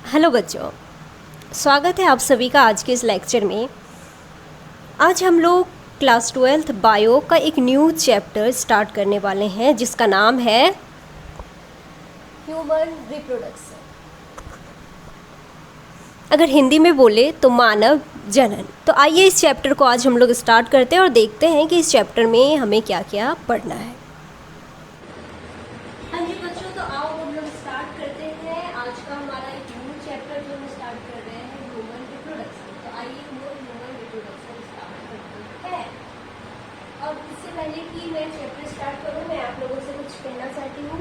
Hello बच्चों, स्वागत है आप सभी का आज के इस लेक्चर में। आज हम लोग क्लास 12th बायो का एक न्यू चैप्टर स्टार्ट करने वाले हैं जिसका नाम है ह्यूमन रिप्रोडक्शन। अगर हिंदी में बोले तो मानव जनन। तो आइए इस चैप्टर को आज हम लोग स्टार्ट करते हैं और देखते हैं कि इस चैप्टर में हमें क्या क्या पढ़ना है। हाँ जी बच्चों, तो आओ हम लोग स्टार्ट करते हैं आज का हमारा एक न्यू चैप्टर जो हम स्टार्ट कर रहे हैं ह्यूमन रिप्रोडक्शन। तो आइए हम लोग ह्यूमन रिप्रोडक्शन स्टार्ट करते हैं। और इससे पहले कि मैं चैप्टर स्टार्ट करूँ, मैं आप लोगों से कुछ कहना चाहती हूँ।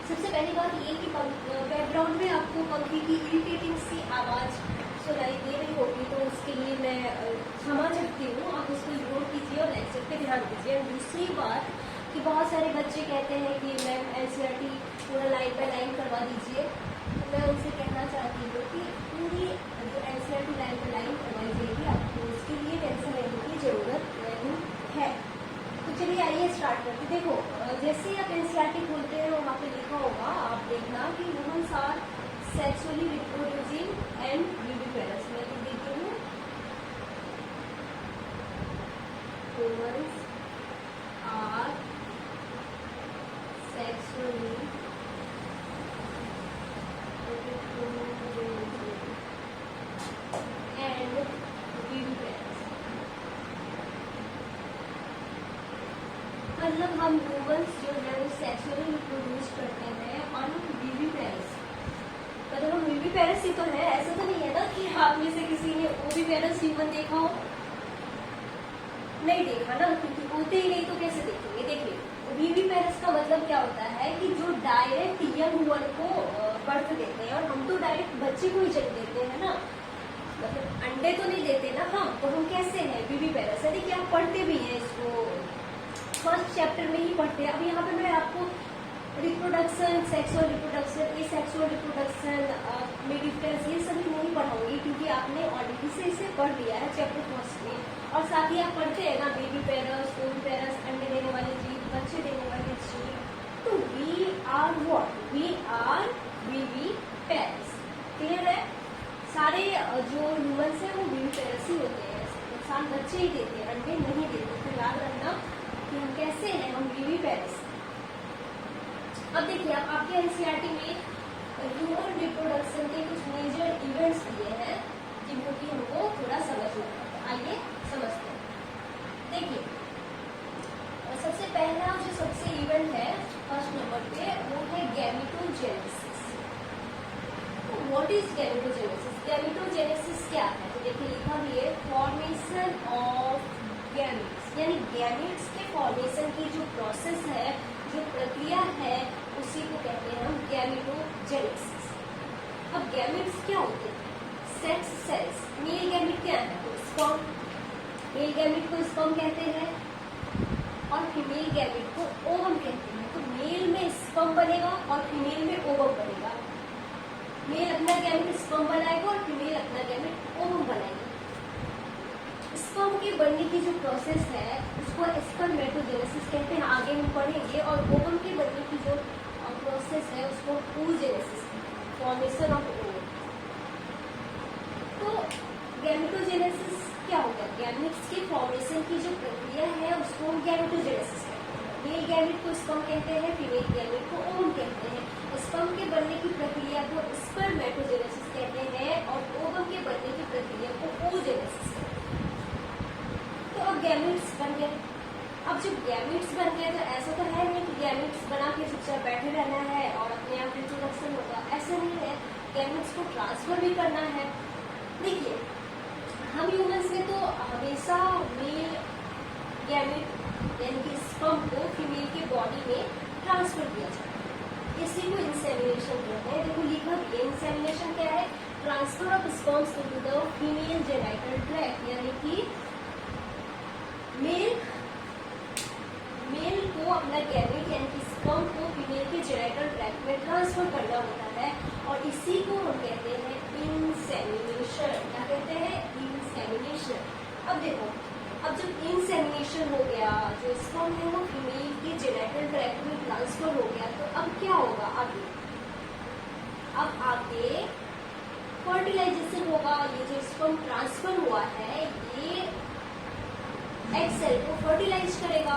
सबसे पहली बात ये कि बैकग्राउंड में आपको पंखी की इरिटेटिंग सी आवाज़ सुनाई दे रही होगी, तो उसके लिए मैं क्षमा चाहती हूँ। आप उसको इग्नोर कीजिए और लेक्चर पे ध्यान दीजिए। और दूसरी बात कि बहुत सारे बच्चे कहते हैं कि मैम एनसीईआरटी पूरा लाइन बाय लाइन करवा दीजिए। तो मैं उनसे कहना चाहती हूँ कि पूरी जो एनसीईआरटी लाइन बाय लाइन करवाई जाएगी, आपको उसके लिए टेंशन लेने की ज़रूरत नहीं है। तो चलिए आइए स्टार्ट करते। देखो, जैसे ही आप एनसीईआरटी खोलते हैं वहाँ पे लिखा होगा, आप देखना कि humans are sexually reproducing and viviparous. मैं लिख देती हूँ, humans are sexually and viviparous। मतलब हम ह्यूमन्स जो है वो सेक्सुअली रिप्रोड्यूस करते हैं और हम विविपेरस, मतलब हम विविपेरस ही तो है। ऐसा तो नहीं है ना कि आप में से किसी ने ओविपेरस ह्यूमन देखा हो? नहीं देखा ना, क्योंकि होते ही नहीं तो कैसे देखेंगे। देखिए, विविपेरस का मतलब क्या होता है कि जो डायरेक्ट यंग वन को बर्थ देते हैं। और हम तो डायरेक्ट बच्चे को ही जन्म देते हैं ना, मतलब अंडे तो नहीं देते ना हम। तो हम कैसे हैं? विविपेरस है। देखिए, आप पढ़ते भी हैं इसको, फर्स्ट चैप्टर में ही पढ़ते हैं। अब यहाँ पे मैं आपको reproduction, sexual reproduction, asexual reproduction, मिडिफरेंस, ये सभी नहीं पढ़ाऊंगी क्योंकि आपने ऑलरेडी से इसे पढ़ लिया है चैप्टर फर्स्ट में। और साथ ही आप पढ़ते हैं ना बेबीपेरस, ओविपेरस, अंडे देने वाले जीव, बच्चे देने वाले जीव। तो we are what? We are viviparous. Clear है? सारे जो ह्यूमन्स हैं वो विविपेरस ही होते हैं। इंसान बच्चे ही देते हैं, अंडे नहीं देते। तो याद रखना कि हम कैसे हैं, हम विविपेरस। अब देखिए, आप आपके एनसीईआरटी में ह्यूमन रिप्रोडक्शन के कुछ मेजर इवेंट्स दिए हैं जिनको कि हमको थोड़ा समझना है। आइए समझते हैं। देखिए, सबसे पहला जो सबसे इवेंट है फर्स्ट नंबर पे, वो है गैमेटोजेनेसिस। तो व्हाट इज गैमेटोजेनेसिस? गैमेटोजेनेसिस क्या है? तो देखिए, लिखा भी है फॉर्मेशन ऑफ गैमेट्स, यानी गैमेट्स के फॉर्मेशन की जो प्रोसेस है, जो प्रक्रिया है, उसी को कहते हैं हम गैमेटोजेनेसिस। अब गैमेट्स क्या होते हैं? Sex cells. मेल गैमेट क्या है? तो स्पर्म। मेल गैमेट को स्पर्म कहते हैं और फीमेल गैमेट को ओवम कहते हैं। तो मेल में स्पर्म बनेगा और फीमेल में ओवम बनेगा। मेल अपना गैमेट स्पर्म बनाएगा और फीमेल अपना गैमेट ओवम बनाएगी। स्पर्म के बनने की जो प्रोसेस है उसको स्पर्मेटोजेनेसिस कहते हैं, आगे हम पढ़ेंगे। और ओवम के बनने की जो प्रोसेस है उसको oogenesis कहते हैं, फॉर्मेशन ऑफ ओवम। तो गैमेटोजेनेसिस क्या होगा? गैमेट्स के फॉर्मेशन की जो प्रक्रिया है उसको हम गैमेटोजेनेसिस कहते हैं। मेल गैमेट को स्पर्म कहते हैं, फीमेल गैमेट को ओवम कहते हैं। स्पर्म के बनने की प्रक्रिया को स्पर्मेटोजेनेसिस कहते हैं और ओवम के बनने की प्रक्रिया को oogenesis कहते हैं। तो अब गैमेट्स बन गए। अब जब गैमेट्स बन गए तो ऐसा तो है नहीं कि गैमेट्स बना के चुपचाप बैठे रहना है और अपने आप रिप्रोडक्शन होगा, ऐसा नहीं है। गैमेट्स को ट्रांसफर भी करना है। देखिए, हम ह्यूमन्स में तो हमेशा मेल गैमेट यानी कि स्पर्म को फीमेल के बॉडी में ट्रांसफर किया जाता है। इसी को इंसेमिनेशन कहते हैं। देखो, लिखा भी है इंसेमिनेशन क्या है? Transfer of sperms into the female genital tract, यानी कि मेल को अपना गैमेट यानी कि स्पर्म को फीमेल के जेनिटल ट्रैक्ट में ट्रांसफर करना होता है और इसी को हम कहते हैं इंसेमिनेशन। क्या कहते हैं? इंसेमिनेशन। अब देखो, अब जब इंसेमिनेशन हो गया, जो स्पर्म है वो फीमेल के जेनिटल ट्रैक्ट में ट्रांसफर हो गया, तो अब क्या होगा? अब आगे सेल को फर्टिलाइज करेगा,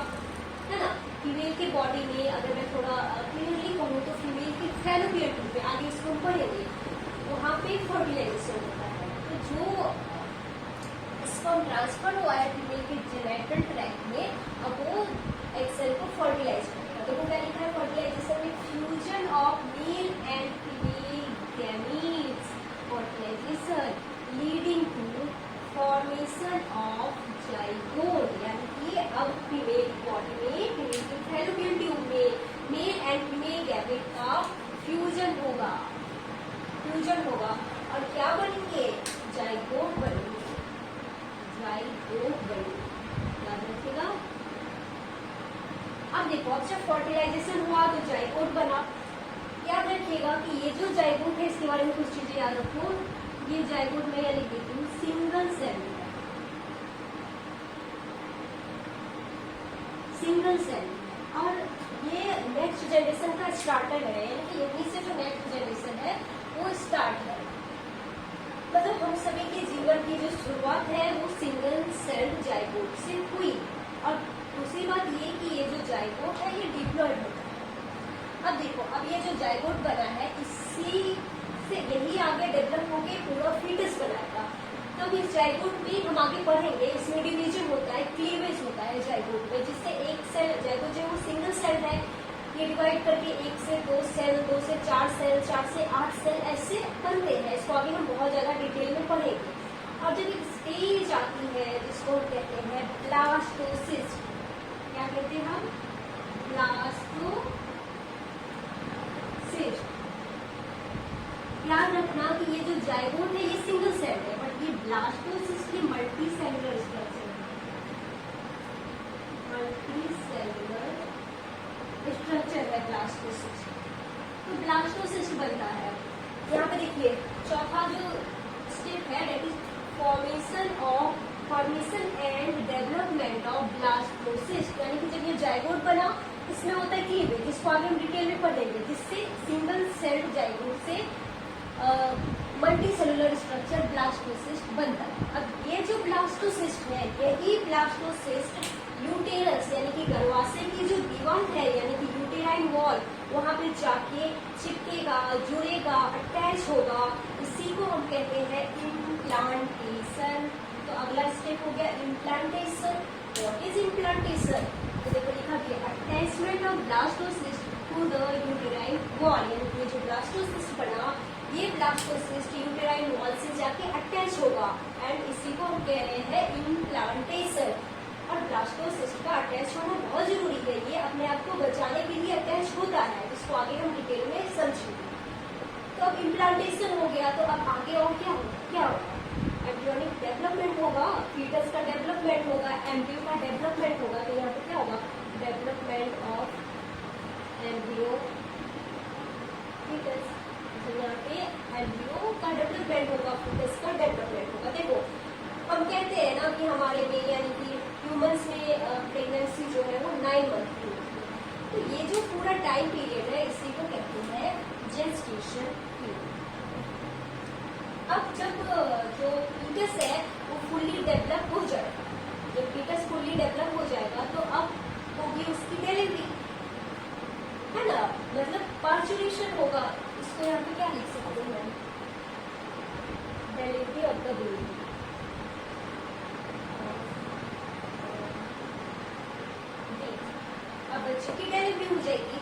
है ना। फीमेल के बॉडी में अगर मैं थोड़ा क्लियरली कहूँ तो फीमेल के फैलोपियन ट्यूब में, आगे इसको हम पढ़ेंगे, वहाँ पे फर्टिलाइजेशन होता है। तो जो स्पर्म ट्रांसफर हुआ है फीमेल के जेनेटल ट्रैक्ट में, अब वो एक सेल को फर्टिलाइज करेगा। देखो क्या लिखा है फर्टिलाइजेशन में, fusion of male and female gametes, fertilisation leading to formation of zygote, यानी कि अब फीमेल बॉडी में, फीमेल के फैलोपियन ट्यूब में मेल एंड फीमेल गैमेट का फ्यूजन होगा, और क्या बनेंगे, जाइगोट बनेंगे, याद रखिएगा। अब देखो, अब जब फर्टिलाइजेशन हुआ तो जाइगोट बना। याद रखिएगा कि ये जो जाइगोट है इसके बारे में कुछ चीजें याद रखो। ये जाइगोट में लिख देती हूँ सिंगल सेल और ये नेक्स्ट जनरेशन का स्टार्टर है, यानी कि यहीं से जो नेक्स्ट जनरेशन है वो स्टार्ट है। मतलब हम सभी के जीवन की जो शुरुआत है वो सिंगल सेल जाइगोट से हुई। और दूसरी बात ये कि ये जो जाइगोट है ये डिप्लॉयड होता है। अब देखो, अब ये जो जाइगोट बना है इसी से यही आगे डेवलप होके पूरा फीटस बनाएगा। तब इस जाइगोट में हम आगे पढ़ेंगे, इसमें डिवीजन होता है, क्लीवेज होता है जाइगोट में, जिससे एक सेल, जाइगोट जो वो सिंगल सेल है, ये डिवाइड करके 1 से 2 सेल, 2 से 4 सेल, 4 से 8 सेल ऐसे बनते हैं। इसको आगे हम बहुत ज्यादा डिटेल में पढ़ेंगे। और जब एक स्टेज आती है जिसको हम कहते हैं ब्लास्टोसिस्ट, क्या कहते हैं हम, ब्लास्टोसिस्ट। याद रखना कि ये जो जाइगोट है ये सिंगल सेल है, बट ये ब्लास्टोसिस्ट मल्टी सेलुलर स्ट्रक्चर है, ब्लास्टोसिस्ट। तो ब्लास्टोसिस्ट बनता है। यहाँ पे देखिए चौथा जो स्टेप है that is formation and development of blastocyst, यानी कि जब ये जाइगोट बना इसमें होता है क्लीवेज, जिसको आगे हम डिटेल में पढ़ेंगे, जिससे सिंगल सेल जाइगोट से मल्टी सेलुलर स्ट्रक्चर ब्लास्टोसिस्ट बनता है। अब ये जो ब्लास्टोसिस्ट है, यही ब्लास्टोसिस्ट यूटेरस यानी कि गर्भाशय की जो दीवार है, यानी कि यूटेराइन वॉल, वहां पे जाके चिपकेगा, जुड़ेगा, अटैच होगा। इसी को हम कहते हैं इम्प्लांटेशन। तो अगला स्टेप हो गया इम्प्लांटेशन। What is implantation? तो देखो लिखा गया attachment of blastocyst to the uterine wall, यानी कि जो ब्लास्टोसिस्ट बना ये ब्लास्टोसिस्ट यूटेराइन वॉल से जाके अटैच होगा, एंड इसी को हम कह रहे हैं इम्प्लांटेशन। और ब्लास्टोसिस्ट का अटैच होना बहुत जरूरी है, ये अपने आप को बचाने के लिए अटैच होता है, जिसको आगे हम डिटेल में समझेंगे। तो अब इम्प्लांटेशन हो गया, तो अब आगे और क्या होगा, एम्ब्रियोनिक डेवलपमेंट होगा, फीटस का डेवलपमेंट होगा, एम्ब्रियो का डेवलपमेंट होगा। तो यहाँ पे क्या होगा, डेवलपमेंट ऑफ एम्ब्रियो फीटस, तो यहाँ पे एम्ब्रियो का डेवलपमेंट होगा, फीटस का डेवलपमेंट होगा। देखो हम कहते हैं ना कि हमारे में यानी कि ह्यूमंस में प्रेगनेंसी जो है वो 9 मंथ की होती है। तो ये जो पूरा टाइम पीरियड है इसी को कहते हैं जेस्टेशन पीरियड। अब जब जो फीटस है वो फुल्ली डेवलप हो जाएगा, जब फीटस फुल्ली डेवलप हो जाएगा तो अब होगी उसकी डिलीवरी, है ना, मतलब पार्चुरेशन होगा। इसको यहाँ पे क्या लिख सकते हैं, डिलीवरी ऑफ द बेबी। बच्चे की डिलीवरी हो जाएगी।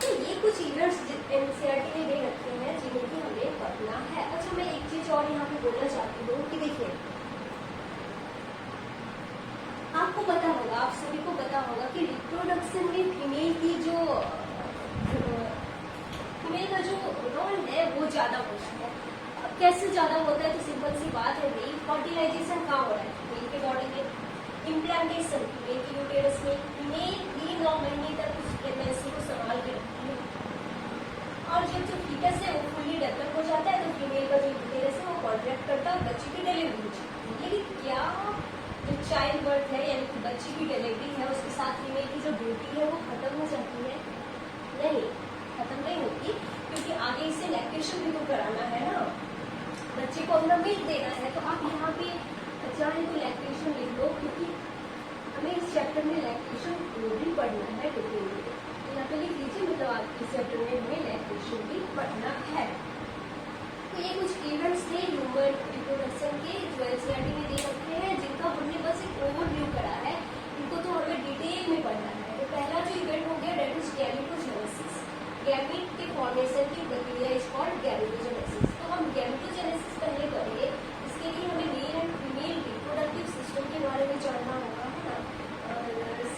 तो ये कुछ इवेंट्स एनसीईआरटी ने दे रखे हैं जिनकी हमें पढ़ना है। अच्छा, मैं एक चीज और यहाँ पे बोलना चाहती हूँ कि देखिए आपको पता होगा, आप सभी को पता होगा कि रिप्रोडक्शन में फीमेल की जो फीमेल का जो रोल है वो ज्यादा होता है। अब कैसे ज्यादा होता है, तो सिंपल सी बात है भाई, फर्टिलाइजेशन कहाँ हो रहा है, फीमेल के बॉडी में, इम्प्लांटेशन फीमेल की यूटेरस में, फीमेल ही 9 महीने तक उस प्रेगनेंसी को संभाल के रखती है। और जब जो फीटस है वो फुल्ली डेवलप हो जाता है तो फीमेल का जो यूटेरस है वो कॉन्ट्रैक्ट करता है, बच्चे की डिलीवरी हो जाती है। लेकिन क्या जो चाइल्ड बर्थ है यानी कि बच्चे की डिलीवरी है उसके साथ फीमेल की जो ड्यूटी है वो खत्म हो जाती है? नहीं, खत्म नहीं होती, क्योंकि आगे इसे लैक्टेशन भी तो कराना है ना, बच्चे को अपना मिल्क देना है। तो आप यहाँ पे चाहे तो लैक्टेशन लिख लो, क्योंकि हमें इस चैप्टर में लैक्टेशन को भी पढ़ना है डिटेल। तो यहाँ पे लिख लीजिए, मतलब आप इस चैप्टर में हमें लैक्टेशन भी पढ़ना है। तो ये कुछ इवेंट्स थे ह्यूमन रिप्रोडक्शन के जो एनसीईआरटी में दे रखे हैं, जिनका हमने बस एक ओवरव्यू करा है, इनको तो हमें डिटेल में पढ़ना है। तो पहला जो इवेंट हो गया डेट इज गैमेटोजेनेसिस। गैमेट के फॉर्मेशन की प्रक्रिया इज कॉल्ड गैमेटोजेनेसिस। तो हम गैमेटोजेनेसिस पहले करेंगे, इसके लिए हमें mail and female reproductive system के बारे में जानना होगा, है ना,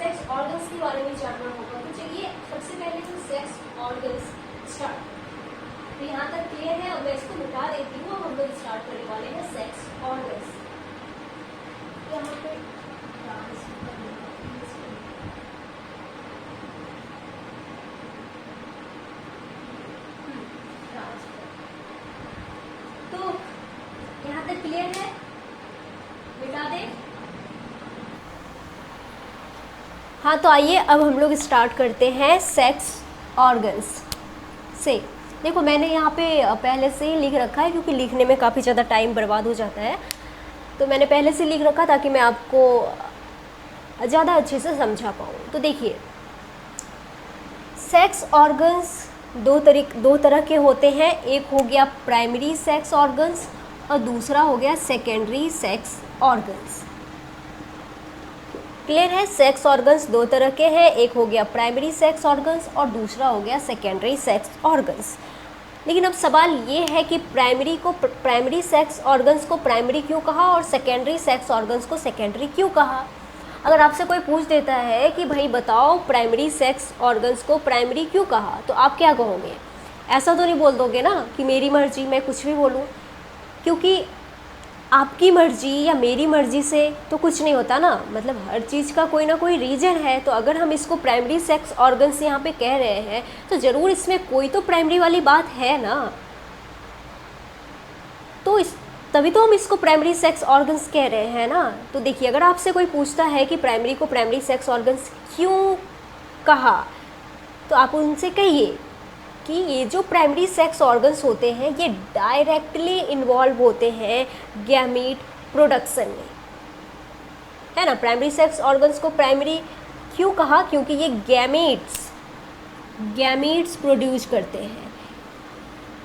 सेक्स ऑर्गन्स के बारे में जानना होगा। तो चलिए सबसे पहले हम सेक्स ऑर्गन्स स्टार्ट। तो यहाँ तक क्लियर है, अब मैं इसको मिटा देती हूँ। हम लोग स्टार्ट करने वाले हैं सेक्स ऑर्गन्स। यहाँ पे तो यहाँ तक क्लियर है, मिटा दे। हाँ, तो आइए अब हम लोग स्टार्ट करते हैं सेक्स ऑर्गन्स से। देखो मैंने यहाँ पे पहले से ही लिख रखा है, क्योंकि लिखने में काफ़ी ज़्यादा टाइम बर्बाद हो जाता है, तो मैंने पहले से लिख रखा ताकि मैं आपको ज़्यादा अच्छे से समझा पाऊँ। तो देखिए सेक्स ऑर्गन्स दो तरह के होते हैं। एक हो गया प्राइमरी सेक्स ऑर्गन्स और दूसरा हो गया सेकेंडरी सेक्स ऑर्गन्स। क्लियर है, सेक्स ऑर्गन्स दो तरह के हैं, एक हो गया प्राइमरी सेक्स ऑर्गन्स और दूसरा हो गया सेकेंडरी सेक्स ऑर्गन्स। लेकिन अब सवाल ये है कि प्राइमरी सेक्स ऑर्गन्स को प्राइमरी क्यों कहा और सेकेंडरी सेक्स ऑर्गन्स को सेकेंडरी क्यों कहा। अगर आपसे कोई पूछ देता है कि भाई बताओ प्राइमरी सेक्स ऑर्गन्स को प्राइमरी क्यों कहा, तो आप क्या कहोगे? ऐसा तो नहीं बोल दोगे ना कि मेरी मर्जी, मैं कुछ भी बोलूँ, क्योंकि आपकी मर्जी या मेरी मर्जी से तो कुछ नहीं होता ना, मतलब हर चीज़ का कोई ना कोई रीज़न है। तो अगर हम इसको प्राइमरी सेक्स ऑर्गन्स यहाँ पे कह रहे हैं तो ज़रूर इसमें कोई तो प्राइमरी वाली बात है ना, तो तभी तो हम इसको प्राइमरी सेक्स ऑर्गन्स कह रहे हैं ना। तो देखिए अगर आपसे कोई पूछता है कि प्राइमरी को प्राइमरी सेक्स ऑर्गन्स क्यों कहा, तो आप उनसे कहिए कि ये जो प्राइमरी सेक्स ऑर्गन्स होते हैं ये डायरेक्टली इन्वॉल्व होते हैं गैमीट प्रोडक्शन में, है ना। प्राइमरी सेक्स ऑर्गन्स को प्राइमरी क्यों कहा, क्योंकि ये गैमीट्स प्रोड्यूस करते हैं।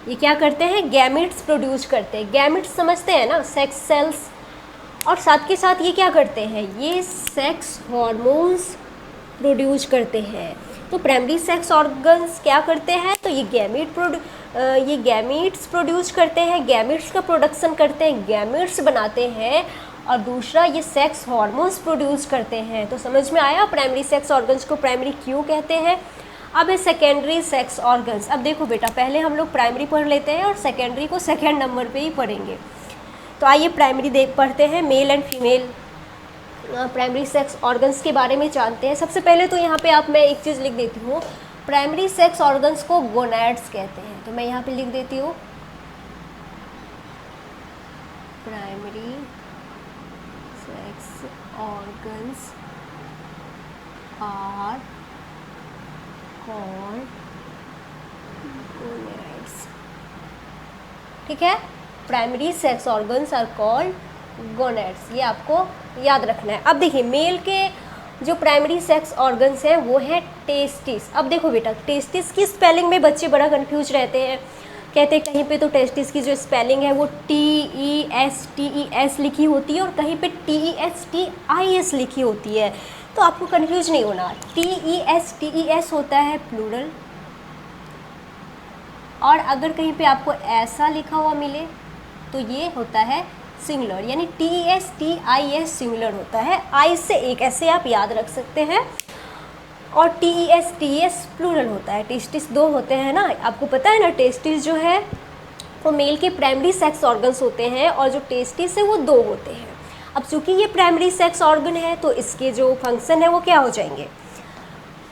ये क्या करते हैं? गैमीट्स प्रोड्यूस करते हैं। गैमीट्स समझते हैं ना, सेक्स सेल्स, और साथ के साथ ये क्या करते हैं? ये सेक्स हार्मोन्स प्रोड्यूस करते हैं। तो प्राइमरी सेक्स ऑर्गन्स क्या करते हैं? तो ये गैमीट्स प्रोड्यूस करते हैं, गैमीट्स का प्रोडक्शन करते हैं, गैमीट्स बनाते हैं, और दूसरा ये सेक्स हार्मोन्स प्रोड्यूस करते हैं। तो समझ में आया प्राइमरी सेक्स ऑर्गन्स को प्राइमरी क्यों कहते हैं। अब है सेकेंडरी सेक्स ऑर्गन्स। अब देखो बेटा, पहले हम लोग प्राइमरी पढ़ लेते हैं और सेकेंडरी को सेकेंड नंबर पे ही पढ़ेंगे। तो आइए प्राइमरी पढ़ते हैं। Mail and female primary sex organs के बारे में जानते हैं। सबसे पहले तो यहाँ पे मैं एक चीज़ लिख देती हूँ, प्राइमरी सेक्स ऑर्गन्स को गोनैड्स कहते हैं। तो मैं यहाँ पे लिख देती हूँ primary sex organs are called gonads. ठीक है, primary sex organs are called gonads, ये आपको याद रखना है। अब देखिए मेल के जो प्राइमरी सेक्स ऑर्गन्स हैं वो है टेस्टिस। अब देखो बेटा, टेस्टिस की स्पेलिंग में बच्चे बड़ा कंफ्यूज रहते हैं, कहते हैं कहीं पे तो टेस्टिस की जो स्पेलिंग है वो TESTES लिखी होती है और कहीं पे TESTIS लिखी होती है। तो आपको कंफ्यूज नहीं होना, TESTES होता है प्लूरल, और अगर कहीं पे आपको ऐसा लिखा हुआ मिले तो ये होता है सिंगुलर, यानी TESTIS सिंगुलर होता है, आई से एक, ऐसे आप याद रख सकते हैं। और TESTS प्लूरल होता है। टेस्टिस दो होते हैं ना, आपको पता है ना, टेस्टिस जो है वो मेल के प्राइमरी सेक्स ऑर्गन्स होते हैं और जो टेस्टिस है वो दो होते हैं। अब चूंकि ये प्राइमरी सेक्स ऑर्गन है तो इसके जो फंक्शन है वो क्या हो जाएंगे?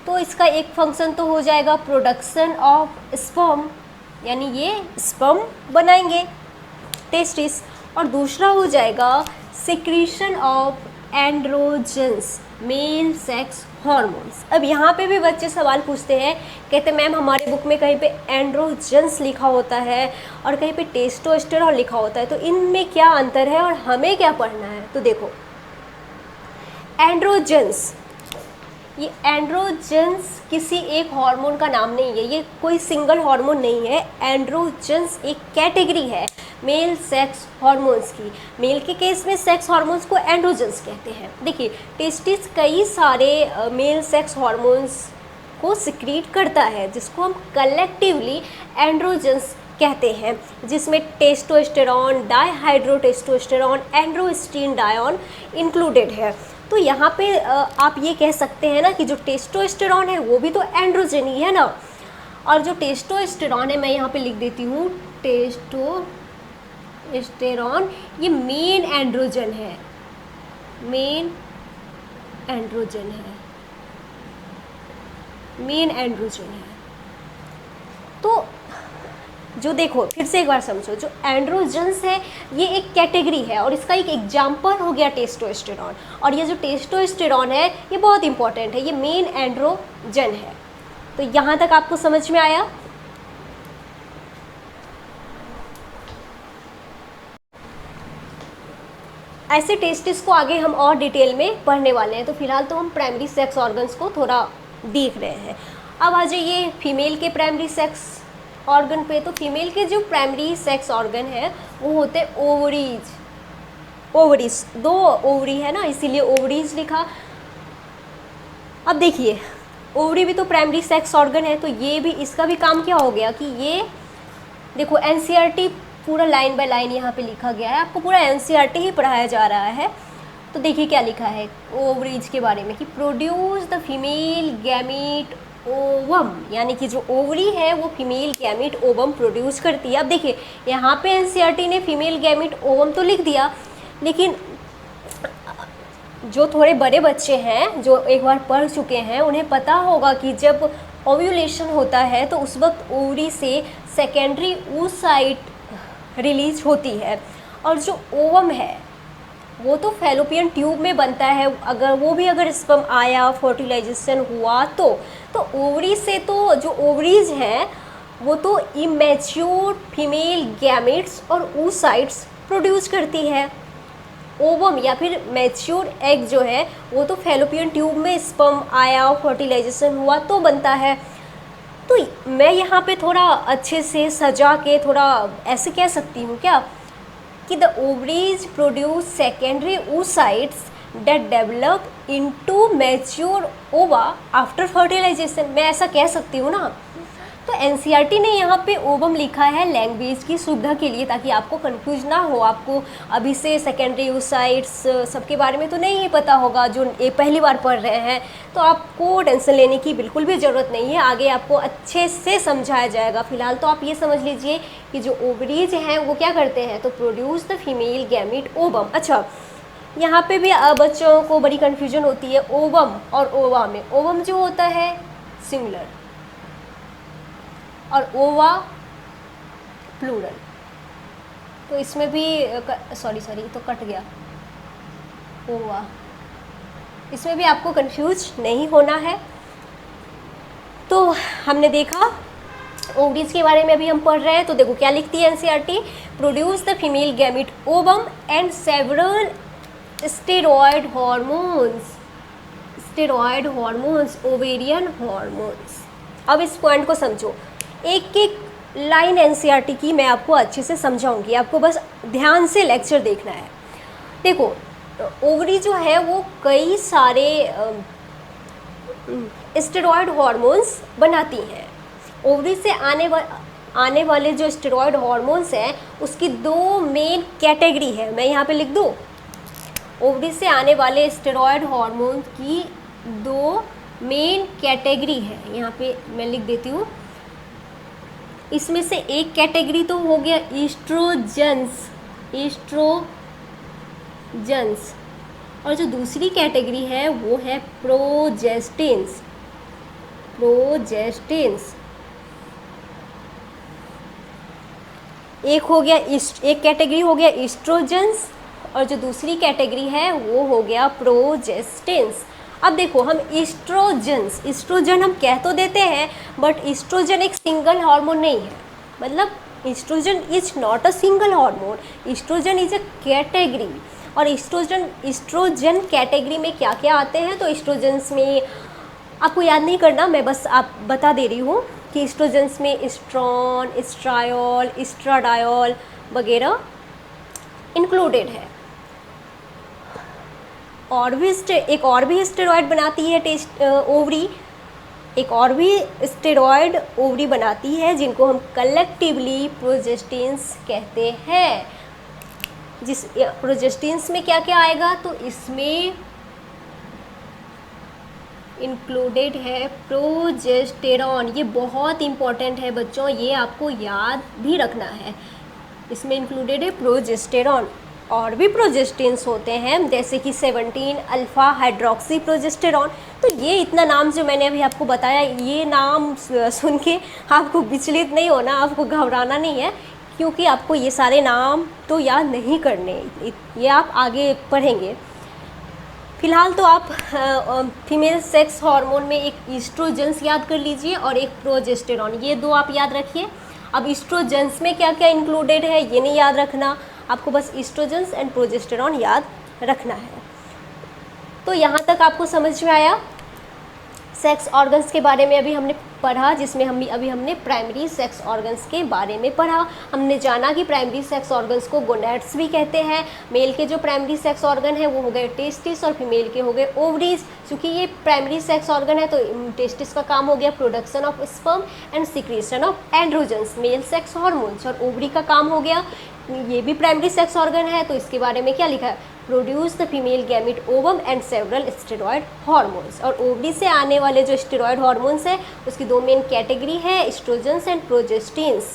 तो इसका एक फंक्शन तो हो जाएगा प्रोडक्शन ऑफ स्पर्म, यानी ये स्पर्म बनाएंगे टेस्टिस, और दूसरा हो जाएगा secretion of androgens male sex hormones. अब यहाँ पे भी बच्चे सवाल पूछते हैं, कहते मैम हमारे बुक में कहीं पे एंड्रोजन्स लिखा होता है और कहीं पे टेस्टोस्टेरोन लिखा होता है, तो इनमें क्या अंतर है और हमें क्या पढ़ना है? तो देखो एंड्रोजन्स, ये एंड्रोजन्स किसी एक हार्मोन का नाम नहीं है, ये कोई सिंगल हार्मोन नहीं है। एंड्रोजन्स एक कैटेगरी है मेल सेक्स हार्मोन्स की। मेल के केस में सेक्स हार्मोन्स को एंड्रोजन्स कहते हैं। देखिए टेस्टिस कई सारे मेल सेक्स हार्मोन्स को सिक्रीट करता है, जिसको हम कलेक्टिवली एंड्रोजन्स कहते हैं, जिसमें टेस्टोस्टेरॉन, डाइहाइड्रोटेस्टोस्टेरॉन, एंड्रोस्टेरॉन इंक्लूडेड है। तो यहाँ पे आप ये कह सकते हैं ना कि जो टेस्टोस्टेरॉन है वो भी तो एंड्रोजन ही है ना। और जो टेस्टोस्टेरॉन है, मैं यहाँ पे लिख देती हूँ टेस्टोस्टेरॉन, ये मेन एंड्रोजन है, मेन एंड्रोजन है, मेन एंड्रोजन है। तो जो देखो फिर से एक बार समझो, जो एंड्रोजन्स है ये एक कैटेगरी है और इसका एक एग्जाम्पल हो गया टेस्टोस्टेरॉन। और ये जो टेस्टोस्टेरॉन है ये बहुत इंपॉर्टेंट है, ये मेन एंड्रोजन है। तो यहाँ तक आपको समझ में आया? ऐसे टेस्टिस को आगे हम और डिटेल में पढ़ने वाले हैं, तो फिलहाल तो हम प्राइमरी सेक्स ऑर्गन्स को थोड़ा देख रहे हैं। अब आ जाइए फीमेल के प्राइमरी सेक्स ऑर्गन पे। तो फीमेल के जो प्राइमरी सेक्स ऑर्गन है वो होते ओवरीज। ओवरीज, 2 ओवरी है ना, इसीलिए ओवरीज लिखा। अब देखिए ओवरी भी तो प्राइमरी सेक्स ऑर्गन है, तो ये भी, इसका भी काम क्या हो गया कि ये देखो एनसीईआरटी पूरा लाइन बाय लाइन यहाँ पे लिखा गया है, आपको पूरा एनसीईआरटी ही पढ़ाया जा रहा है। तो देखिए क्या लिखा है ओवरीज के बारे में कि produce the female gamete ovum, यानी कि जो ओवरी है वो फीमेल गैमीट ओवम प्रोड्यूस करती है। अब देखिए यहाँ पे एनसीईआरटी ने फीमेल गैमीट ओवम तो लिख दिया, लेकिन जो थोड़े बड़े बच्चे हैं जो एक बार पढ़ चुके हैं उन्हें पता होगा कि जब ओव्यूलेशन होता है तो उस वक्त ओवरी से सेकेंडरी oocyte रिलीज होती है, और जो ओवम है वो तो फैलोपियन ट्यूब में बनता है। अगर वो भी अगर स्पर्म आया, फर्टिलाइजेशन हुआ तो ओवरी से तो जो ओवरीज हैं वो तो इमेच्योर फीमेल गैमेट्स और oocytes प्रोड्यूस करती है। ओवम या फिर मैच्योर एग जो है वो तो फैलोपियन ट्यूब में स्पर्म आया, फर्टिलाइजेशन हुआ तो बनता है। तो मैं यहाँ पे थोड़ा अच्छे से सजा के थोड़ा ऐसे कह सकती हूँ क्या कि the ovaries produce secondary oocytes that develop into mature ova after fertilisation, मैं ऐसा कह सकती हूँ ना। तो एनसीईआरटी ने यहाँ पे ओवम लिखा है लैंग्वेज की सुविधा के लिए, ताकि आपको कंफ्यूज ना हो। आपको अभी से सेकेंडरी oocytes सबके बारे में तो नहीं ही पता होगा, जो पहली बार पढ़ रहे हैं, तो आपको टेंशन लेने की बिल्कुल भी ज़रूरत नहीं है, आगे आपको अच्छे से समझाया जाएगा। फिलहाल तो आप ये समझ लीजिए कि जो ओवरीज हैं वो क्या करते हैं, तो produce the female gamete ovum. अच्छा, यहाँ पे भी बच्चों को बड़ी कन्फ्यूजन होती है ओवम और ओवा में। ओवम जो होता है सिंगुलर और ओवा प्लूरल, तो इसमें भी सॉरी तो कट गया ओवा, इसमें भी आपको कंफ्यूज नहीं होना है। तो हमने देखा ओवरीज के बारे में अभी हम पढ़ रहे हैं। तो देखो क्या लिखती है NCERT, produce the female gamete ovum and several steroid hormones, steroid hormones, ovarian hormones. अब इस पॉइंट को समझो, एक एक लाइन एनसीईआरटी की मैं आपको अच्छे से समझाऊंगी, आपको बस ध्यान से लेक्चर देखना है। देखो ओवरी जो है वो कई सारे स्टेरॉयड हार्मोन्स बनाती हैं। ओवरी से आने वाले जो स्टेरॉयड हार्मोन्स हैं उसकी 2 मेन कैटेगरी है, मैं यहाँ पे लिख दूँ। ओवरी से आने वाले स्टेरॉयड हार्मोन की 2 मेन कैटेगरी है, यहाँ पे मैं लिख देती हूँ। इसमें से एक कैटेगरी तो हो गया ईस्ट्रोजन्स, ईस्ट्रोजन्स, और जो दूसरी कैटेगरी है वो है प्रोजेस्टिन्स, प्रोजेस्टिन्स। एक कैटेगरी हो गया ईस्ट्रोजन्स और जो दूसरी कैटेगरी है वो हो गया प्रोजेस्टिन्स। अब देखो हम ईस्ट्रोजन हम कह तो देते हैं, बट ईस्ट्रोजन एक सिंगल हार्मोन नहीं है, मतलब oestrogen is not a single hormone, oestrogen is a category. और ईस्ट्रोजन कैटेगरी में क्या क्या आते हैं, तो ईस्ट्रोजन्स में आपको याद नहीं करना, मैं बस आप बता दे रही हूँ कि ईस्ट्रोजन्स में एस्ट्रॉन, एस्ट्रायोल, एस्ट्राडायोल वगैरह इंक्लूडेड है। एक और भी स्टेरॉयड बनाती है ओवरी, एक और भी स्टेरॉयड ओवरी बनाती है जिनको हम कलेक्टिवली प्रोजेस्टिन्स कहते हैं। जिस प्रोजेस्टिन्स में क्या क्या आएगा, तो इसमें इंक्लूडेड है प्रोजेस्टेरॉन। ये बहुत इंपॉर्टेंट है बच्चों, ये आपको याद भी रखना है। इसमें इंक्लूडेड है प्रोजेस्टेरॉन। और भी प्रोजेस्टिन्स होते हैं जैसे कि 17 अल्फा हाइड्रोक्सी प्रोजेस्टेरॉन। तो ये इतना नाम जो मैंने अभी आपको बताया, ये नाम सुन के आपको विचलित नहीं होना, आपको घबराना नहीं है, क्योंकि आपको ये सारे नाम तो याद नहीं करने, ये आप आगे पढ़ेंगे। फिलहाल तो आप फीमेल सेक्स हार्मोन में एक ईस्ट्रोजन्स याद कर लीजिए और एक प्रोजेस्टेरॉन, ये दो आप याद रखिए। अब ईस्ट्रोजन्स में क्या क्या इंक्लूडेड है ये नहीं याद रखना, आपको बस ईस्ट्रोजन्स एंड प्रोजेस्टेरॉन याद रखना है। तो यहाँ तक आपको समझ में आया सेक्स ऑर्गन्स के बारे में। अभी हमने पढ़ा, जिसमें हमने प्राइमरी सेक्स ऑर्गन्स के बारे में पढ़ा। हमने जाना कि प्राइमरी सेक्स ऑर्गन्स को गोनेड्स भी कहते हैं। मेल के जो प्राइमरी सेक्स ऑर्गन है वो हो गए टेस्टिस और फीमेल के हो गए ओवरीज। क्योंकि ये प्राइमरी सेक्स ऑर्गन है तो टेस्टिस का काम हो गया production of sperm and secretion of androgens, male sex hormones, और ओवरी का काम हो गया, ये भी प्राइमरी सेक्स ऑर्गन है तो इसके बारे में क्या लिखा है, produce the female gamete ovum and several steroid hormones. और ओवरी से आने वाले जो स्टेरॉयड हार्मोन्स है उसकी दो मेन कैटेगरी है, एस्ट्रोजन्स एंड प्रोजेस्टिन्स।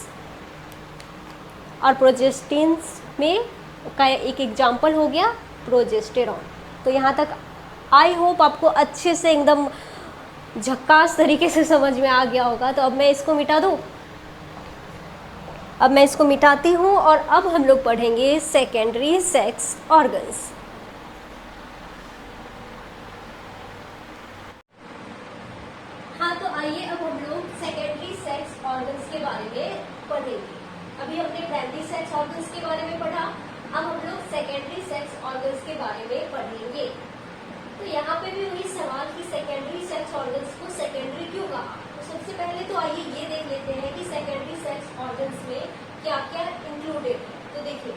और प्रोजेस्टिन्स में का एक एग्जाम्पल हो गया प्रोजेस्टेरॉन। तो यहाँ तक आई होप आपको अच्छे से एकदम झक्कास तरीके से समझ में आ गया होगा। तो अब मैं इसको मिटा दूँ, अब मैं इसको मिटाती हूँ और अब हम लोग पढ़ेंगे सेकेंडरी सेक्स ऑर्गन्स। हाँ, तो आइए अब हम लोग सेकेंडरी सेक्स ऑर्गन्स के बारे में पढ़ेंगे। अभी हमने प्राइमरी सेक्स ऑर्गन्स के बारे में पढ़ा, अब हम लोग सेकेंडरी सेक्स ऑर्गन्स के बारे में पढ़ेंगे। तो यहाँ पे भी वही सवाल कि सेकेंडरी सेक्स ऑर्गन्स को सेकेंडरी क्यों कहा। तो सबसे पहले तो आइए ये देख लेते हैं कि सेकेंडरी सेक्स ऑर्गन्स में क्या क्या इंक्लूडेड है। तो देखिए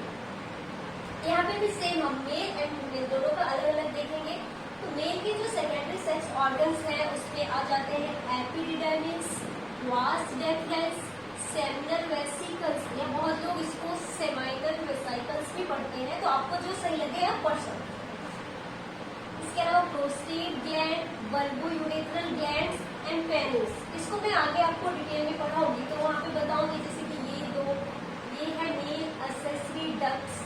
यहाँ पे भी सेम हम मेल एंड फीमेल दोनों का अलग अलग देखेंगे। तो मेल के जो सेकेंडरी सेक्स ऑर्गन्स हैं उसमें आ जाते हैं एपिडिडाइमिस, वास डेफ्लेक्स, सेमिनल वेसिकल्स, या बहुत लोग इसको सेमाइनल वेसिकल्स भी पढ़ते हैं, तो आपको जो सही लगे आप पढ़ सकते हैं। इसके अलावा prostate gland, bulbourethral glands and penis, इसको मैं आगे आपको डिटेल में पढ़ाऊंगी तो वहाँ पे बताऊंगी। जैसे कि ये है मेल असेसरी डक्ट्स,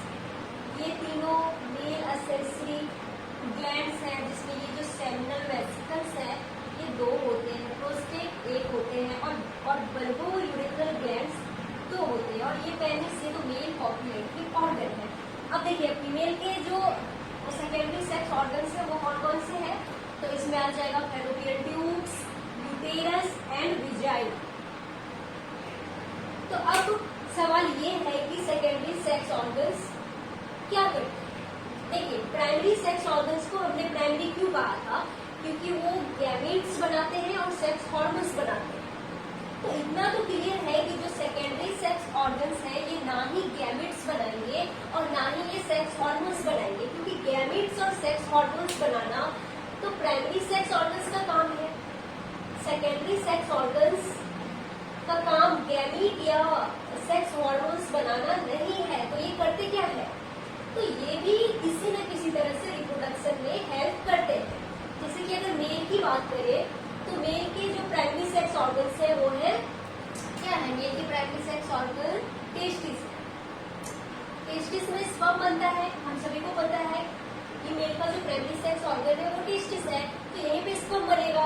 ये तीनों मेल असेसरी ग्लैंड्स हैं, जिसमें ये जो सेमिनल वेसिकल्स है ये दो होते हैं, प्रोस्टेट एक होते हैं और बल्बोयूरेथ्रल ग्लैंड्स दो होते हैं, और ये पेनिस ये तो मेल कॉपुलेटरी ऑर्गन है। अब देखिए फीमेल के जो सेकेंडरी सेक्स ऑर्गन्स है वो कौन कौन से हैं, तो इसमें आ जाएगा fallopian tubes, uterus and vagina. तो अब सवाल ये है कि सेकेंडरी सेक्स ऑर्गन्स क्या करते हैं। देखिए प्राइमरी सेक्स ऑर्गन्स को हमने प्राइमरी क्यों कहा था, क्योंकि वो गैमेट्स बनाते हैं और सेक्स हार्मोन्स बनाते हैं। तो इतना तो क्लियर है कि जो सेकेंडरी सेक्स ऑर्गन्स हैं ये ना ही गैमेट्स बनाएंगे और ना ही ये सेक्स हार्मोन्स बनाएंगे, क्योंकि गैमेट्स और सेक्स हार्मोन्स बनाना तो प्राइमरी सेक्स ऑर्गन्स का काम है। सेकेंडरी सेक्स ऑर्गन्स का काम गैमीट या सेक्स हार्मोन्स बनाना नहीं है। तो ये करते क्या है, तो ये भी किसी न किसी तरह से रिप्रोडक्शन में हेल्प करते हैं। जैसे कि अगर मेल की बात करें तो मेल के जो प्राइमरी सेक्स ऑर्गन्स है वो है क्या है, मेल के प्राइमरी सेक्स ऑर्गन टेस्टिस है। टेस्टिस में स्पर्म बनता है, हम सभी को पता है कि मेल का जो प्राइमरी सेक्स ऑर्गन है वो टेस्टिस है, तो यहीं पे स्पर्म बनेगा।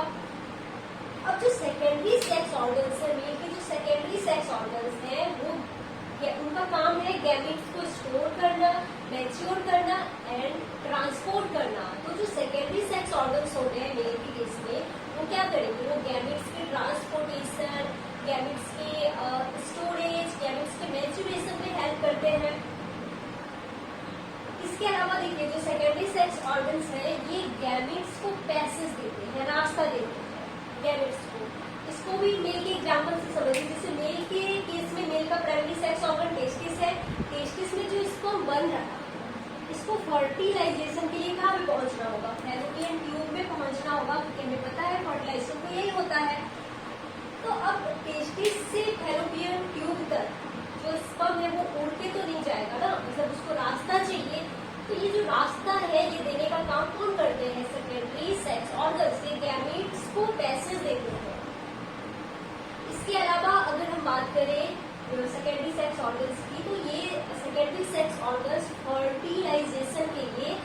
अब जो सेकेंडरी सेक्स ऑर्गन्स है, मेल के जो सेकेंडरी सेक्स ऑर्गन्स है वो उनका काम है गैमेट्स को स्टोर करना, मैच्योर करना एंड ट्रांसपोर्ट करना। तो जो सेकेंडरी सेक्स ऑर्गन्स होते हैं मेल के केस में वो क्या करेंगे, वो गैमेट्स की ट्रांसपोर्टेशन, गैमेट्स की स्टोरेज, गैमेट्स के मैच्योरेशन में हेल्प करते हैं। इसके अलावा देखिए सेक्स ऑर्गन्स है ये गैमेट्स को पैसेज देते हैं, रास्ता देते हैं गैमेट्स को। इसको भी मेल के एग्जांपल से समझिए। जैसे मेल के केस में मेल का प्राइमरी सेक्स ऑर्गन टेस्टिस है। टेस्टिस में जो स्पर्म बन रहा है इसको फर्टिलाइजेशन के लिए कहाँ पे पहुंचना होगा, फैलोपियन ट्यूब में पहुंचना होगा, क्योंकि हमें पता है फर्टिलाइजेशन तो यही होता है। तो अब टेस्टिस से फैलोपियन ट्यूब तक जो स्पर्म है वो उड़ के तो नहीं जाएगा ना, मतलब उसको रास्ता चाहिए। तो ये जो रास्ता है ये देने का काम कौन करते हैं, सेकेंडरी सेक्स ऑर्गन्स, ये गैमेट्स को पैसेज देते हैं। इसके अलावा अगर हम बात करें सेकेंडरी सेक्स ऑर्गन्स की, तो ये सेकेंडरी सेक्स ऑर्गन्स फर्टिलाइजेशन के लिए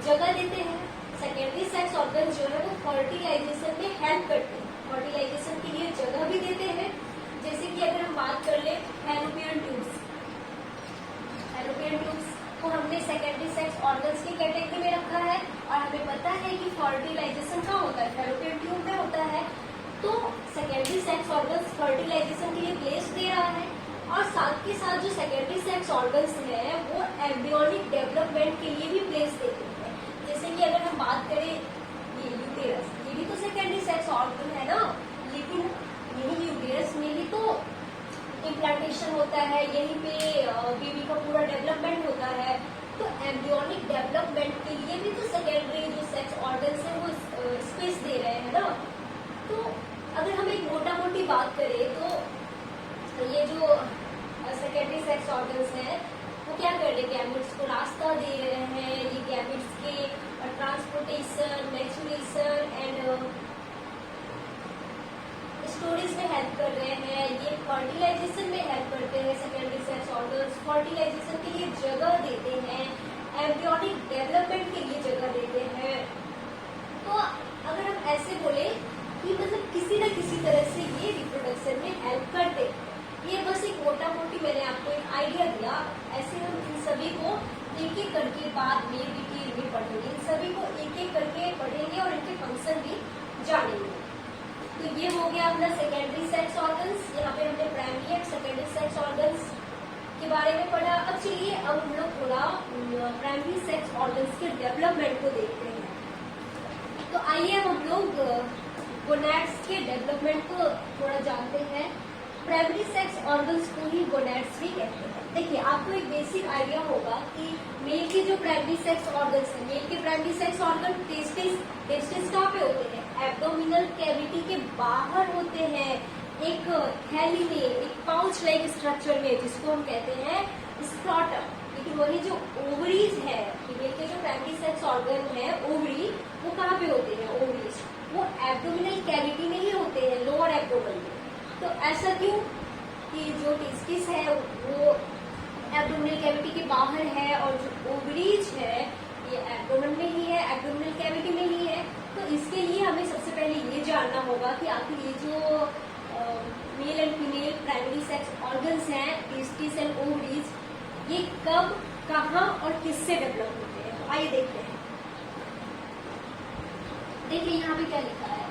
जगह देते हैं। सेकेंडरी सेक्स ऑर्गन्स जो है वो फर्टिलाइजेशन में हेल्प करते हैं, फर्टिलाइजेशन के लिए जगह भी देते हैं। जैसे कि अगर हम बात कर ले फैलोपियन ट्यूब्स, फैलोपियन ट्यूब्स को हमने सेकेंडरी सेक्स ऑर्गन्स की कैटेगरी में रखा है, और हमें पता है कि फर्टिलाइजेशन कहाँ होता है, फैलोपियन ट्यूब में होता है। तो सेकेंडरी सेक्स ऑर्गन्स फर्टिलाइजेशन के लिए प्लेस दे रहा है, और साथ के साथ जो सेकेंडरी सेक्स ऑर्गन्स है वो एम्ब्रियोनिक डेवलपमेंट के लिए भी प्लेस देते हैं। जैसे कि अगर हम बात करें ये यूटेरस, ये भी तो सेकेंडरी सेक्स ऑर्गन है ना, लेकिन यही यूटेरस में ही तो इम्प्लांटेशन होता है, यहीं पे बेबी का पूरा डेवलपमेंट होता है। तो एम्ब्रियोनिक डेवलपमेंट के लिए भी तो सेकेंडरी जो सेक्स ऑर्गन्स है वो स्पेस दे रहे हैं ना। तो अगर हम एक मोटा मोटी बात करें तो ये जो सेकेंडरी सेक्स ऑर्गन्स हैं वो क्या कर रहे हैं, गैमेट्स को रास्ता दे रहे हैं। ये गैमेट्स के ट्रांसपोर्टेशन, मैच्योरेशन एंड स्टोरेज में हेल्प कर रहे हैं। ये फर्टिलाइजेशन में हेल्प करते हैं। सेकेंडरी सेक्स ऑर्गन्स फर्टिलाइजेशन के लिए जगह देते हैं, एम्ब्रियोनिक डेवलपमेंट के लिए जगह देते हैं। तो अगर हम ऐसे बोले कि मतलब किसी न किसी तरह से ये रिप्रोडक्शन में हेल्प करते, ये बस एक मोटा मोटी मैंने आपको एक आइडिया दिया। ऐसे हम इन सभी को एक एक करके बाद में डिटेल में पढ़ेंगे, इन सभी को एक एक करके पढ़ेंगे और इनके फंक्शन भी जानेंगे। तो ये हो गया अपना सेकेंडरी सेक्स ऑर्गन्स। यहाँ पे हमने primary and secondary sex organs के बारे में पढ़ा। अब चलिए अब हम लोग थोड़ा प्राइमरी सेक्स ऑर्गन्स के डेवलपमेंट को देखते हैं। तो आइए अब हम लोग गोनैड्स के डेवलपमेंट को थोड़ा जानते हैं। प्राइमरी सेक्स ऑर्गन्स को ही गोनैड्स भी कहते हैं। देखिए आपको एक बेसिक आइडिया होगा कि मेल के जो प्राइमरी सेक्स ऑर्गन्स है, मेल के primary sex organ testis, testis कहाँ पे होते हैं, एब्डोमिनल कैविटी के बाहर होते हैं, एक थैली में, एक पाउच लाइक स्ट्रक्चर में, जिसको हम कहते हैं स्क्रॉटम। लेकिन वही जो ओवरीज है, फीमेल के जो प्राइमरी सेक्स ऑर्गन है ओवरी, वो कहाँ पे होते हैं, ओवरीज वो एब्डोमिनल कैविटी में ही होते हैं, लोअर एब्डोमेन में। तो ऐसा क्यों कि जो टेस्टिस है वो एब्डोमिनल कैविटी के बाहर है, और जो ओवरीज है ये एब्डोमेन में ही है, एब्डोमिनल कैविटी में ही है। तो इसके लिए हमें सबसे पहले ये जानना होगा कि आखिर ये जो mail and female primary sex organs हैं, टेस्टिस एंड ओवरीज, ये कब, कहाँ और किससे डेवलप होते हैं। तो आइए देखते हैं। देखिए यहाँ पे क्या लिखा है,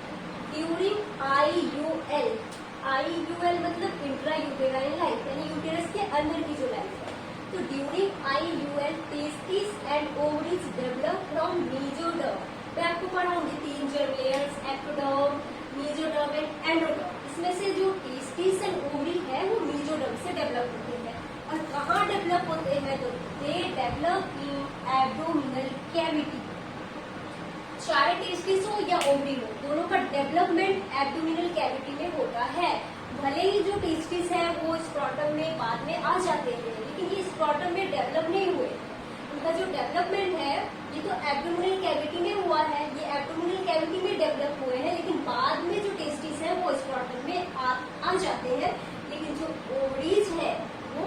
ड्यूरिंग IUL, IUL मतलब इंट्रा यूटेराइन लाइफ, यानी यूटेरस के अंदर की जो लाइफ है। तो during IUL testis and ovaries develop from mesoderm. मैं आपको पढ़ाऊंगी 3 germ layers, ectoderm, mesoderm and endoderm. इसमें से जो टेस्टिस एंड ओवरी है वो मेसोडर्म से डेवलप होते हैं। और कहाँ डेवलप होते हैं, तो they develop in abdominal cavity. चाहे टेस्टिस हो या ओवरी हो, दोनों का डेवलपमेंट एब्डोमिनल कैविटी में होता है। भले ही जो टेस्टिस है वो स्क्रॉटम में बाद में आ जाते हैं, लेकिन ये स्क्रॉटम में डेवलप नहीं हुए। उनका जो डेवलपमेंट है ये तो एब्डोमिनल कैविटी में हुआ है, ये एब्डोमिनल कैविटी में डेवलप हुए हैं, लेकिन बाद में जो टेस्टिस है वो स्क्रॉटम में आ जाते हैं। लेकिन जो ओवरीज है वो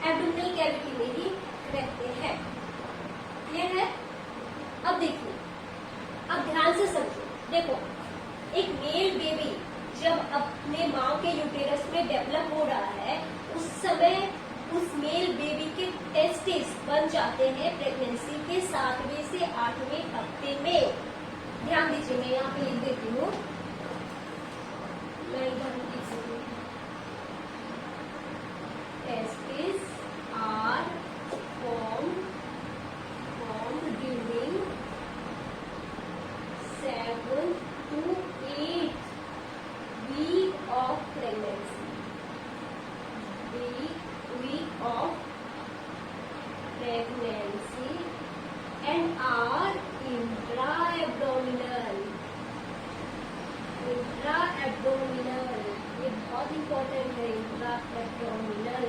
एब्डोमिनल कैविटी में ही रहते हैं। क्लियर है? अब देखिए, अब ध्यान से समझो। देखो, एक मेल बेबी जब अपने माँ के यूटेरस में डेवलप हो रहा है, उस समय उस मेल बेबी के टेस्टिस बन जाते हैं प्रेगनेंसी के 7वें से 8वें हफ्ते में। ध्यान दीजिए, मैं यहाँ पे लिख देती हूँ, मैं इधर लिख सकती हूँ, टेस्टिस आर फॉर्म्ड बहुत इंपॉर्टेंट है इंट्रा एब्डोमिनल।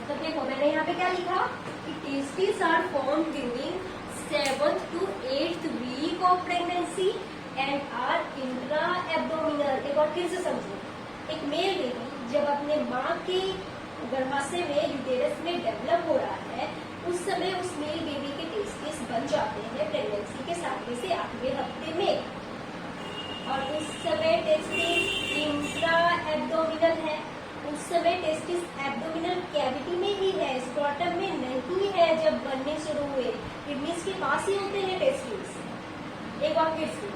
तो देखो मैंने यहाँ पे क्या लिखा कि testis are form during 7th to 8th week of pregnancy and are intra abdominal. एक बार फिर से समझो, एक मेल बेबी जब अपने माँ के गर्भाशय में यूटेरस में डेवलप हो रहा है, उस समय उस मेल बेबी के टेस्टिस बन जाते हैं प्रेगनेंसी के 7वें से 8वें हफ्ते में, और उस समय टेस्टिस इंट्रा एब्डोमिनल है। उस समय टेस्टिस एब्डोमिनल कैविटी में ही है, स्क्रॉटम में नहीं है। जब बनने शुरू हुए किडनीज के पास ही होते हैं टेस्टिस। एक बार फिर से,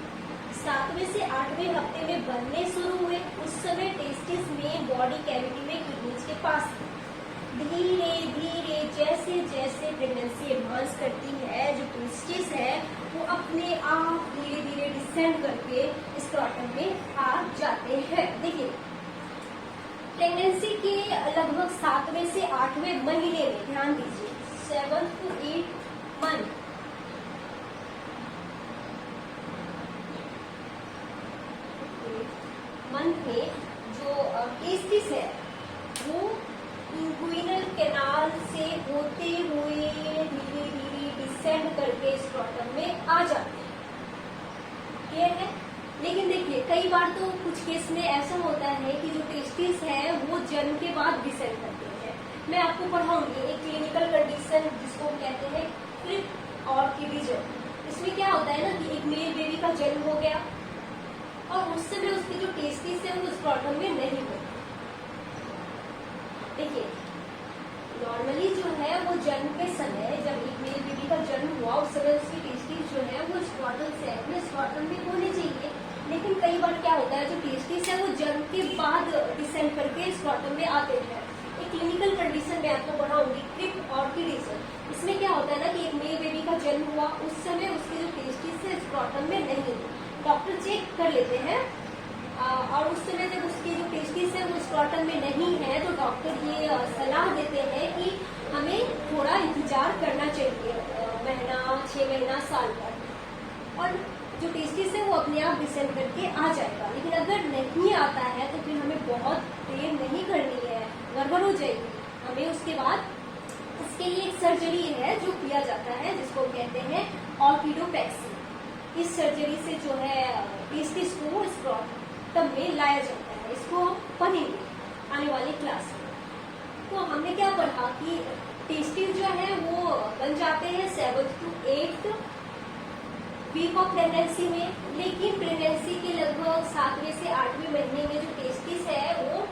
7वें से 8वें हफ्ते में बनने शुरू हुए, उस समय टेस्टिस में बॉडी कैविटी में किडनीज के पास। धीरे धीरे जैसे जैसे प्रेगनेंसी एडवांस करती है, जो टेस्टिस है वो अपने आप धीरे धीरे डिसेंड करके स्क्रॉटम में आ जाते हैं। देखिए प्रेगनेंसी के लगभग 7वें से 8वें महीने में, ध्यान दीजिए 7th to 8th मंथ, में जो टेस्टिस है वो इंग्विनल कैनाल से होते हुए धीरे धीरे डिसेंड करके स्क्रॉटम में आ जाते हैं। क्लियर है? लेकिन देखिए कई बार तो कुछ केस में ऐसा होता है कि जो टेस्टिस है वो जन्म के बाद डिसेंड करते हैं। मैं आपको पढ़ाऊंगी एक क्लिनिकल कंडीशन जिसको कहते हैं क्रिप ऑर्किडिज्म। इसमें क्या होता है ना कि एक मेल बेबी का जन्म हो गया और उस समय उसकी जो टेस्टिस है वो स्क्रॉटम में नहीं होती। देखिए नॉर्मली जो है वो जन्म के समय, जब एक मेल बेबी का जन्म हुआ उस समय उसकी टेस्टिस जो है वो स्क्रॉटल सैक में, स्क्रॉटम में होनी चाहिए। लेकिन कई बार क्या होता है जो टेस्टिस है वो जन्म के बाद डिसेंड करके स्क्रॉटम में आते हैं। एक क्लिनिकल कंडीशन में आपको पढ़ाऊंगी क्रिप ऑर्किडिज्म। इसमें क्या होता है ना कि एक मेल बेबी का जन्म हुआ, उस समय उसकी जो टेस्टिस है स्क्रॉटम में नहीं, डॉक्टर चेक कर लेते हैं और उस समय जब उसकी जो टेस्टिस है वो स्क्रॉटम में नहीं है तो डॉक्टर ये सलाह देते हैं कि हमें थोड़ा इंतजार करना चाहिए, महीना, 6 महीना, साल भर, और जो टेस्टिस है वो अपने आप डिसेंड करके आ जाएगा। लेकिन अगर नहीं आता है तो फिर हमें बहुत देर नहीं करनी है, गड़बड़ हो जाएगी। हमें उसके बाद इसके लिए एक सर्जरी है जो किया जाता है जिसको कहते हैं ऑर्किडोप्लेक्सी। इस सर्जरी से जो है टेस्टिस को स्क्रॉटम में लाया जाता है। इसको हम पढ़ेंगे आने वाली क्लास में। तो हमने क्या पढ़ा कि टेस्टिस जो है वो बन जाते हैं 7th to 8th week of pregnancy में, लेकिन प्रेगनेंसी के लगभग 7वें से 8वें महीने में जो टेस्टिस है वो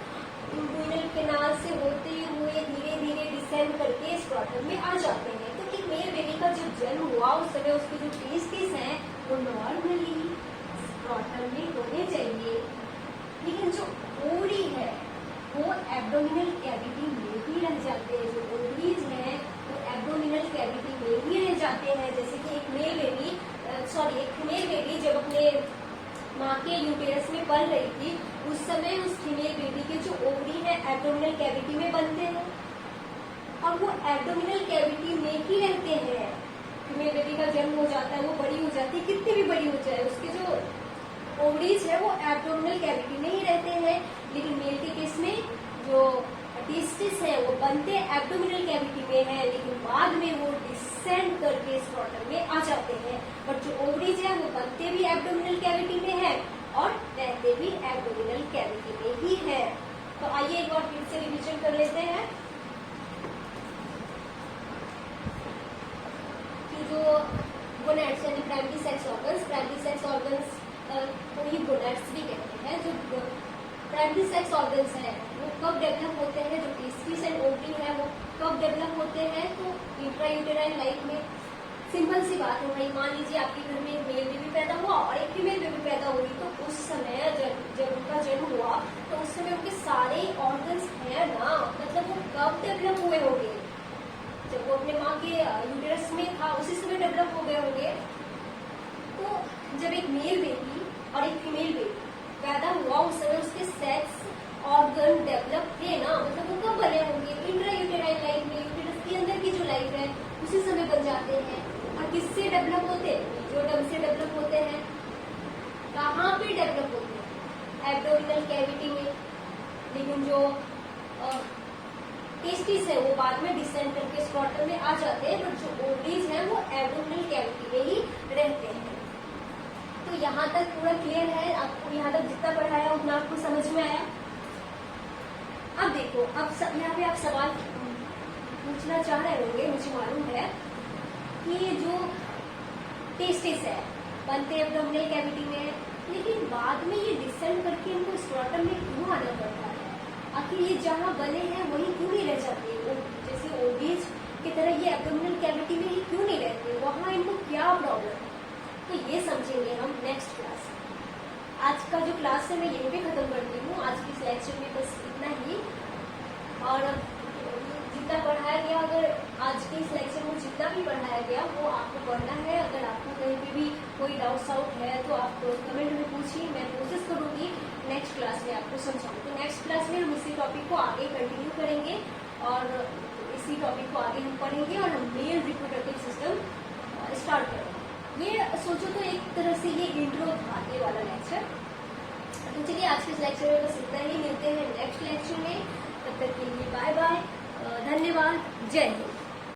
इंग्विनल कैनाल से होते हुए धीरे धीरे डिसेंड करके स्क्रॉटम में आ जाते हैं। तो एक मेल बेबी का जब जन्म हुआ उस समय उसके जो टेस्टिस हैं वो नॉर्मली स्क्रॉटम में होने चाहिए, लेकिन जो ओवरी है वो एब्डोमिनल कैविटी में ही रह जाते हैं। जो ओवरीज हैं वो एब्डोमिनल कैविटी में ही रह जाते हैं। जैसे कि एक फीमेल बेबी जब अपने माँ के यूटेरस में पल रही थी उस समय उस फीमेल बेबी के जो ओवरी है एब्डोमिनल कैविटी में बनते हैं और वो एब्डोमिनल कैविटी में ही रहते हैं। फीमेल बेबी का जन्म हो जाता है, वो बड़ी हो जाती है, कितनी भी बड़ी हो जाए उसके जो ओवरीज है वो एब्डोमिनल कैविटी में ही रहते हैं। लेकिन मेल के केस में जो टेस्टिस है वो बनते एब्डोमिनल कैविटी में है, लेकिन बाद में वो डिसेंड करके स्क्रॉटम में आ जाते हैं। बट जो ओवरीज है वो बनते भी एब्डोमिनल कैविटी में है और रहते भी एब्डोमिनल कैविटी में ही है। तो आइए एक बार फिर से रिविजन कर लेते हैं कि जो गोनैड्स यानी प्राइमरी सेक्स ऑर्गन्स को ही गोनैड्स भी कहते हैं। जो प्राइमरी सेक्स ऑर्गन्स है वो कब डेवलप होते हैं, जो टेस्टिस एंड ओवरी है वो कब डेवलप होते हैं, तो इंट्रायूटेराइन लाइफ में। सिंपल सी बात है भाई, मान लीजिए आपके घर में एक मेल बेबी पैदा हुआ और एक फीमेल बेबी पैदा हुई, तो उस समय जब उनका जन्म हुआ तो उस समय उनके सारे ऑर्गन्स है ना, मतलब वो कब डेवलप हुए होंगे, जब वो अपने माँ के यूटेरस में था उसी समय डेवलप हो गए होंगे। तो जब एक मेल बेबी और एक फीमेल बेबी पैदा हुआ उस समय उसके सेक्स ऑर्गन डेवलप थे ना, मतलब वो कब बने होंगे, इंट्रायूटेराइन लाइफ में, यूटेरस के अंदर की जो लाइफ है उसी समय बन जाते हैं। और किससे डेवलप होते हैं, जो ढंग से डेवलप होते हैं, कहाँ पे डेवलप होते हैं, एब्डोमिनल कैविटी में। जो टेस्टिस है वो बाद में डिसेंड करके स्क्रॉटम में आ जाते हैं, बट जो ओवरीज है वो एब्डोमिनल कैविटी में ही रहते हैं। तो यहाँ तक पूरा क्लियर है? आपको यहाँ तक जितना पढ़ाया उतना आपको समझ में आया? अब देखो, अब यहाँ पे आप सवाल पूछना चाह रहे होंगे, मुझे मालूम है, कि ये जो टेस्टिस है बनते हैं एब्डोमिनल कैविटी में, लेकिन बाद में ये डिसेंड करके इनको स्क्रॉटम में क्यों आना पड़ता है? आखिर ये जहाँ बने हैं वही क्यों नहीं रह जाते? जैसे ओवरीज की तरह ये एब्डोमिनल कैविटी में ही क्यों नहीं रहते? वहाँ इनको क्या प्रॉब्लम है? तो ये समझेंगे हम नेक्स्ट क्लास। आज का जो क्लास है मैं यहीं पे खत्म करती हूँ। आज की इस लेक्चर में बस इतना ही, और जितना पढ़ाया गया, अगर आज के इस लेक्चर में जितना भी पढ़ाया गया वो आपको पढ़ना है। अगर आपको कहीं पे भी कोई डाउट है तो आप कमेंट में पूछिए, मैं कोशिश करूंगी नेक्स्ट क्लास में आपको समझाऊं। तो नेक्स्ट क्लास में हम इसी टॉपिक को आगे कंटिन्यू करेंगे और इसी टॉपिक को आगे हम पढ़ेंगे और हम मेल रिप्रोडक्टिव सिस्टम स्टार्ट करेंगे। ये सोचो तो एक तरह से ये इंट्रो था ये वाला लेक्चर। तो चलिए आज के इस लेक्चर में बस इतना ही, मिलते हैं नेक्स्ट लेक्चर में। तब तक के लिए बाय बाय, धन्यवाद, जय हिंद।